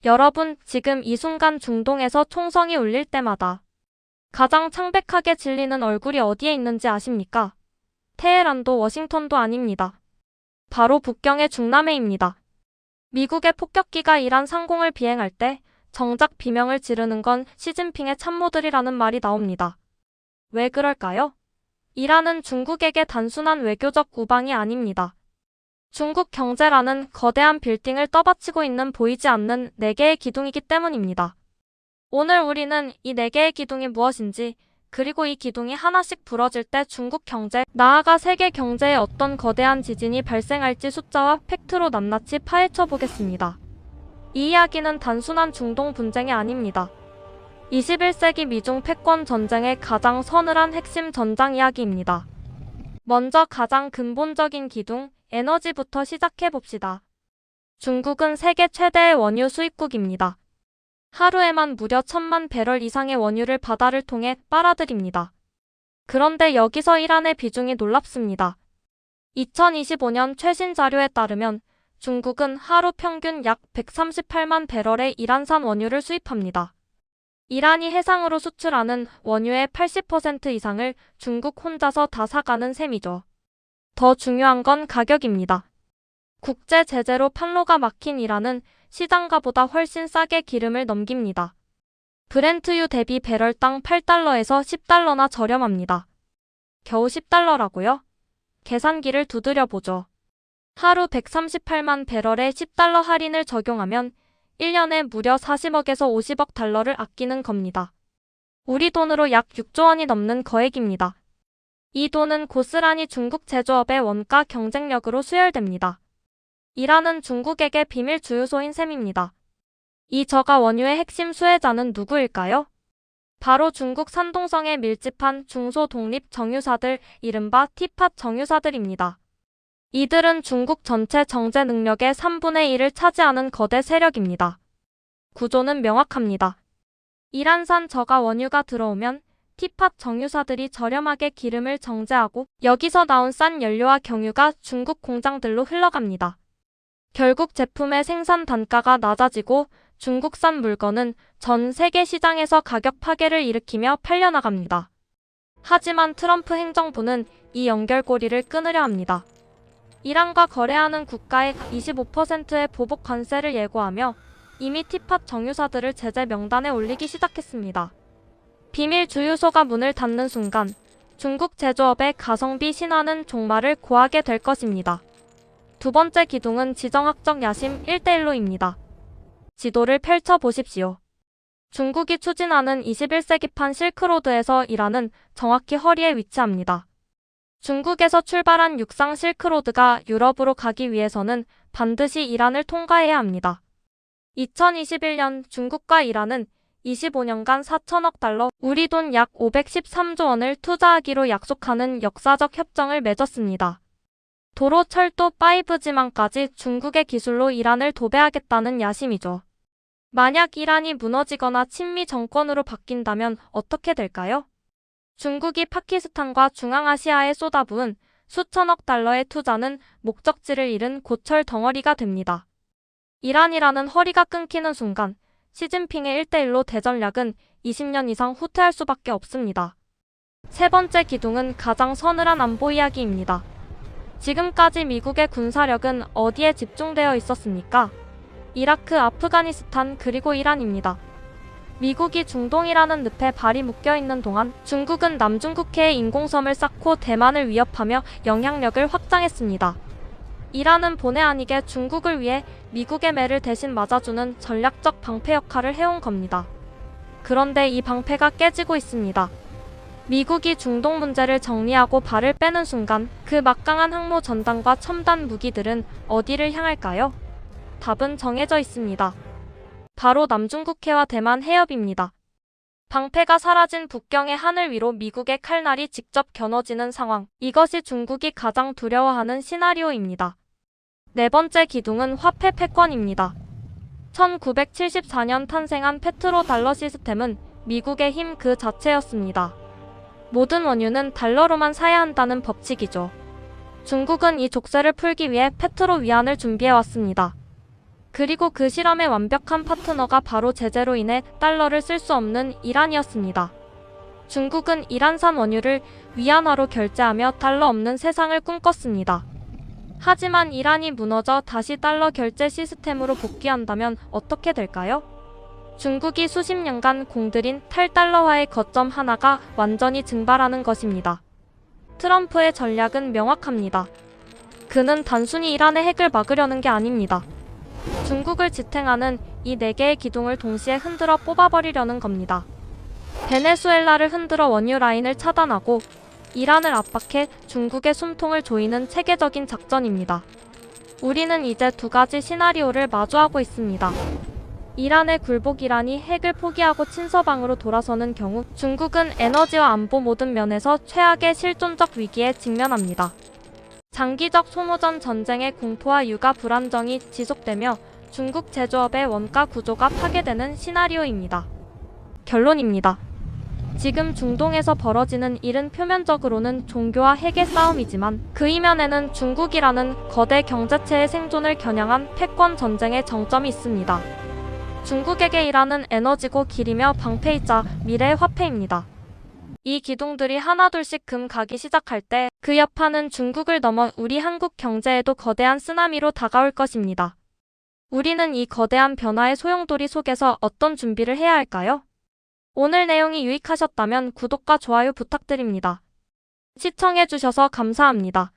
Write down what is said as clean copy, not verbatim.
여러분, 지금 이 순간 중동에서 총성이 울릴 때마다 가장 창백하게 질리는 얼굴이 어디에 있는지 아십니까? 테헤란도 워싱턴도 아닙니다. 바로 북경의 중남해입니다. 미국의 폭격기가 이란 상공을 비행할 때 정작 비명을 지르는 건 시진핑의 참모들이라는 말이 나옵니다. 왜 그럴까요? 이란은 중국에게 단순한 외교적 우방이 아닙니다. 중국 경제라는 거대한 빌딩을 떠받치고 있는 보이지 않는 4개의 기둥이기 때문입니다. 오늘 우리는 이 4개의 기둥이 무엇인지, 그리고 이 기둥이 하나씩 부러질 때 중국 경제, 나아가 세계 경제에 어떤 거대한 지진이 발생할지 숫자와 팩트로 낱낱이 파헤쳐 보겠습니다. 이 이야기는 단순한 중동 분쟁이 아닙니다. 21세기 미중 패권 전쟁의 가장 서늘한 핵심 전장 이야기입니다. 먼저 가장 근본적인 기둥, 에너지부터 시작해 봅시다. 중국은 세계 최대의 원유 수입국입니다. 하루에만 무려 1000만 배럴 이상의 원유를 바다를 통해 빨아들입니다. 그런데 여기서 이란의 비중이 놀랍습니다. 2025년 최신 자료에 따르면 중국은 하루 평균 약 138만 배럴의 이란산 원유를 수입합니다. 이란이 해상으로 수출하는 원유의 80% 이상을 중국 혼자서 다 사가는 셈이죠. 더 중요한 건 가격입니다. 국제 제재로 판로가 막힌 이란은 시장가보다 훨씬 싸게 기름을 넘깁니다. 브렌트유 대비 배럴당 8달러에서 10달러나 저렴합니다. 겨우 10달러라고요? 계산기를 두드려보죠. 하루 138만 배럴에 10달러 할인을 적용하면 1년에 무려 40억에서 50억 달러를 아끼는 겁니다. 우리 돈으로 약 6조 원이 넘는 거액입니다. 이 돈은 고스란히 중국 제조업의 원가 경쟁력으로 수혈됩니다. 이란은 중국에게 비밀 주유소인 셈입니다. 이 저가 원유의 핵심 수혜자는 누구일까요? 바로 중국 산동성에 밀집한 중소독립 정유사들, 이른바 티팟 정유사들입니다. 이들은 중국 전체 정제 능력의 3분의 1을 차지하는 거대 세력입니다. 구조는 명확합니다. 이란산 저가 원유가 들어오면 티팟 정유사들이 저렴하게 기름을 정제하고 여기서 나온 싼 연료와 경유가 중국 공장들로 흘러갑니다. 결국 제품의 생산 단가가 낮아지고 중국산 물건은 전 세계 시장에서 가격 파괴를 일으키며 팔려나갑니다. 하지만 트럼프 행정부는 이 연결고리를 끊으려 합니다. 이란과 거래하는 국가에 25%의 보복 관세를 예고하며 이미 티팟 정유사들을 제재 명단에 올리기 시작했습니다. 비밀 주유소가 문을 닫는 순간 중국 제조업의 가성비 신화는 종말을 고하게 될 것입니다. 두 번째 기둥은 지정학적 야심 1대1로입니다. 지도를 펼쳐보십시오. 중국이 추진하는 21세기판 실크로드에서 이란은 정확히 허리에 위치합니다. 중국에서 출발한 육상 실크로드가 유럽으로 가기 위해서는 반드시 이란을 통과해야 합니다. 2021년 중국과 이란은 25년간 4천억 달러, 우리 돈 약 513조 원을 투자하기로 약속하는 역사적 협정을 맺었습니다. 도로, 철도, 5G망까지 중국의 기술로 이란을 도배하겠다는 야심이죠. 만약 이란이 무너지거나 친미 정권으로 바뀐다면 어떻게 될까요? 중국이 파키스탄과 중앙아시아에 쏟아부은 수천억 달러의 투자는 목적지를 잃은 고철 덩어리가 됩니다. 이란이라는 허리가 끊기는 순간 시진핑의 1대1로 대전략은 20년 이상 후퇴할 수밖에 없습니다. 세 번째 기둥은 가장 서늘한 안보 이야기입니다. 지금까지 미국의 군사력은 어디에 집중되어 있었습니까? 이라크, 아프가니스탄, 그리고 이란입니다. 미국이 중동이라는 늪에 발이 묶여있는 동안 중국은 남중국해에 인공섬을 쌓고 대만을 위협하며 영향력을 확장했습니다. 이란은 본의 아니게 중국을 위해 미국의 매를 대신 맞아주는 전략적 방패 역할을 해온 겁니다. 그런데 이 방패가 깨지고 있습니다. 미국이 중동 문제를 정리하고 발을 빼는 순간 그 막강한 항모 전단과 첨단 무기들은 어디를 향할까요? 답은 정해져 있습니다. 바로 남중국해와 대만 해협입니다. 방패가 사라진 북경의 하늘 위로 미국의 칼날이 직접 겨눠지는 상황. 이것이 중국이 가장 두려워하는 시나리오입니다. 네 번째 기둥은 화폐 패권입니다. 1974년 탄생한 페트로달러 시스템은 미국의 힘 그 자체였습니다. 모든 원유는 달러로만 사야 한다는 법칙이죠. 중국은 이 족쇄를 풀기 위해 페트로 위안을 준비해왔습니다. 그리고 그 실험의 완벽한 파트너가 바로 제재로 인해 달러를 쓸 수 없는 이란이었습니다. 중국은 이란산 원유를 위안화로 결제하며 달러 없는 세상을 꿈꿨습니다. 하지만 이란이 무너져 다시 달러 결제 시스템으로 복귀한다면 어떻게 될까요? 중국이 수십 년간 공들인 탈달러화의 거점 하나가 완전히 증발하는 것입니다. 트럼프의 전략은 명확합니다. 그는 단순히 이란의 핵을 막으려는 게 아닙니다. 중국을 지탱하는 이 4개의 기둥을 동시에 흔들어 뽑아버리려는 겁니다. 베네수엘라를 흔들어 원유 라인을 차단하고 이란을 압박해 중국의 숨통을 조이는 체계적인 작전입니다. 우리는 이제 2가지 시나리오를 마주하고 있습니다. 이란의 굴복 이란이 핵을 포기하고 친서방으로 돌아서는 경우 중국은 에너지와 안보 모든 면에서 최악의 실존적 위기에 직면합니다. 장기적 소모전 전쟁의 공포와 유가 불안정이 지속되며 중국 제조업의 원가 구조가 파괴되는 시나리오입니다. 결론입니다. 지금 중동에서 벌어지는 일은 표면적으로는 종교와 핵의 싸움이지만 그 이면에는 중국이라는 거대 경제체의 생존을 겨냥한 패권 전쟁의 정점이 있습니다. 중국에게 이란은 에너지고 길이며 방패이자 미래의 화폐입니다. 이 기둥들이 하나둘씩 금 가기 시작할 때 그 여파는 중국을 넘어 우리 한국 경제에도 거대한 쓰나미로 다가올 것입니다. 우리는 이 거대한 변화의 소용돌이 속에서 어떤 준비를 해야 할까요? 오늘 내용이 유익하셨다면 구독과 좋아요 부탁드립니다. 시청해주셔서 감사합니다.